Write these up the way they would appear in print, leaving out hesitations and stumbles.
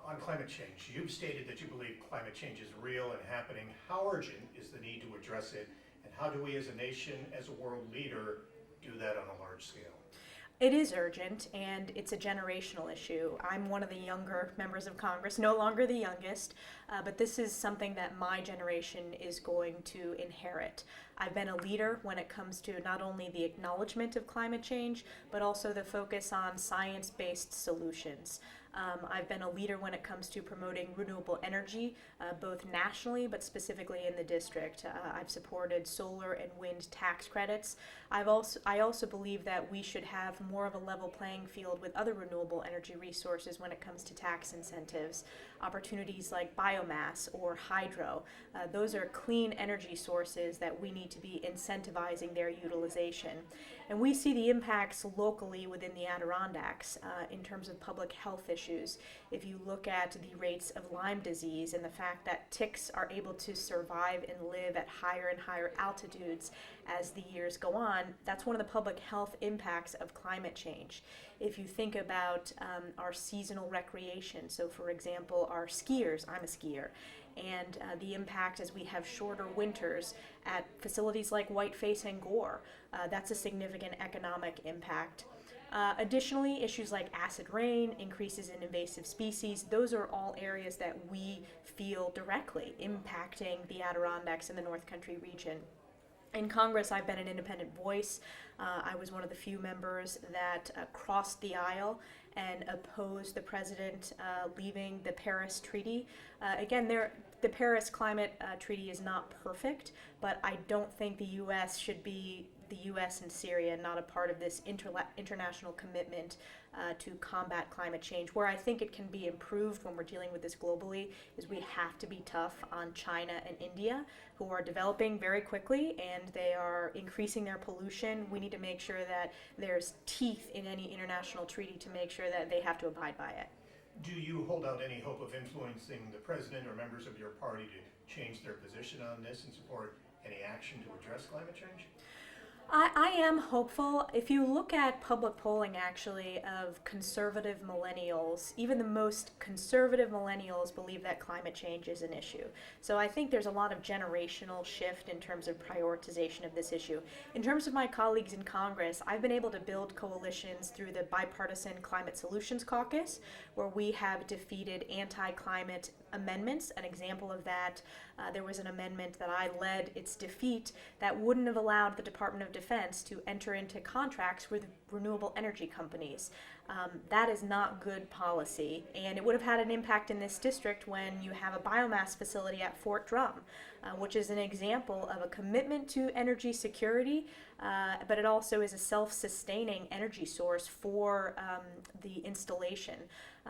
On climate change, you've stated that you believe climate change is real and happening. How urgent is the need to address it, and how do we as a nation, as a world leader, do that on a large scale? It is urgent, and it's a generational issue. I'm one of the younger members of Congress, no longer the youngest, but this is something that my generation is going to inherit. I've been a leader when it comes to not only the acknowledgement of climate change, but also the focus on science-based solutions. I've been a leader when it comes to promoting renewable energy, both nationally but specifically in the district. I've supported solar and wind tax credits. I also believe that we should have more of a level playing field with other renewable energy resources when it comes to tax incentives. Opportunities like biomass or hydro. Those are clean energy sources that we need to be incentivizing their utilization. And we see the impacts locally within the Adirondacks in terms of public health issues. If you look at the rates of Lyme disease and the fact that ticks are able to survive and live at higher and higher altitudes as the years go on, that's one of the public health impacts of climate change. If you think about our seasonal recreation, so for example, our skiers, I'm a skier, and the impact as we have shorter winters at facilities like Whiteface and Gore, that's a significant economic impact. Additionally, issues like acid rain, increases in invasive species, those are all areas that we feel directly impacting the Adirondacks and the North Country region. In Congress, I've been an independent voice. I was one of the few members that crossed the aisle and opposed the president leaving the Paris Treaty. Again, the Paris Climate Treaty is not perfect, but I don't think the U.S. should be the U.S. and Syria, not a part of this international commitment to combat climate change. Where I think it can be improved when we're dealing with this globally is we have to be tough on China and India, who are developing very quickly and they are increasing their pollution. We need to make sure that there's teeth in any international treaty to make sure that they have to abide by it. Do you hold out any hope of influencing the president or members of your party to change their position on this and support any action to address climate change? I am hopeful. If you look at public polling, actually, of conservative millennials, even the most conservative millennials believe that climate change is an issue. So I think there's a lot of generational shift in terms of prioritization of this issue. In terms of my colleagues in Congress, I've been able to build coalitions through the Bipartisan Climate Solutions Caucus, where we have defeated anti-climate amendments. An example of that, there was an amendment that I led its defeat that wouldn't have allowed the Department of Defense to enter into contracts with renewable energy companies. That is not good policy, and it would have had an impact in this district when you have a biomass facility at Fort Drum, which is an example of a commitment to energy security, but it also is a self-sustaining energy source for the installation.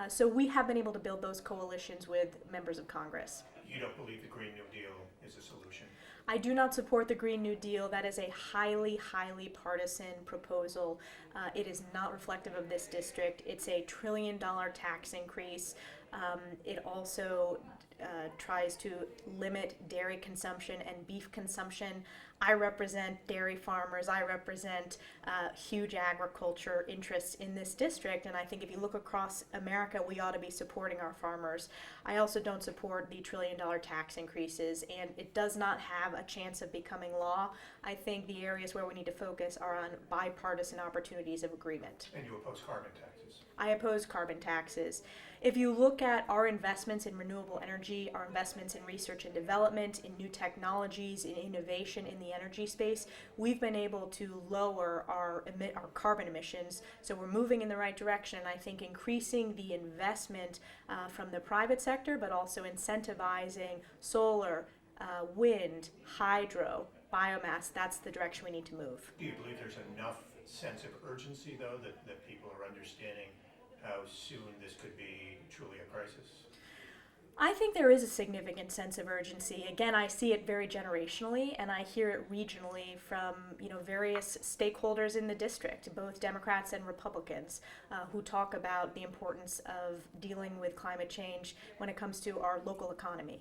So we have been able to build those coalitions with members of Congress. You don't believe the Green New Deal is a solution? I do not support the Green New Deal. That is a highly, highly partisan proposal. It is not reflective of this district. It's a $1 trillion tax increase. It also tries to limit dairy consumption and beef consumption. I represent dairy farmers. I represent huge agriculture interests in this district, and I think if you look across America, we ought to be supporting our farmers. I also don't support the $1 trillion tax increases, and it does not have a chance of becoming law. I think the areas where we need to focus are on bipartisan opportunities of agreement. And you oppose carbon taxes? I oppose carbon taxes. If you look at our investments in renewable energy, our investments in research and development, in new technologies, in innovation in the energy space, we've been able to lower our carbon emissions. So we're moving in the right direction. And I think increasing the investment from the private sector, but also incentivizing solar, wind, hydro, biomass, that's the direction we need to move. Do you believe there's enough sense of urgency, though, that people are understanding how soon this could be truly a crisis? I think there is a significant sense of urgency. Again, I see it very generationally, and I hear it regionally from various stakeholders in the district, both Democrats and Republicans, who talk about the importance of dealing with climate change when it comes to our local economy.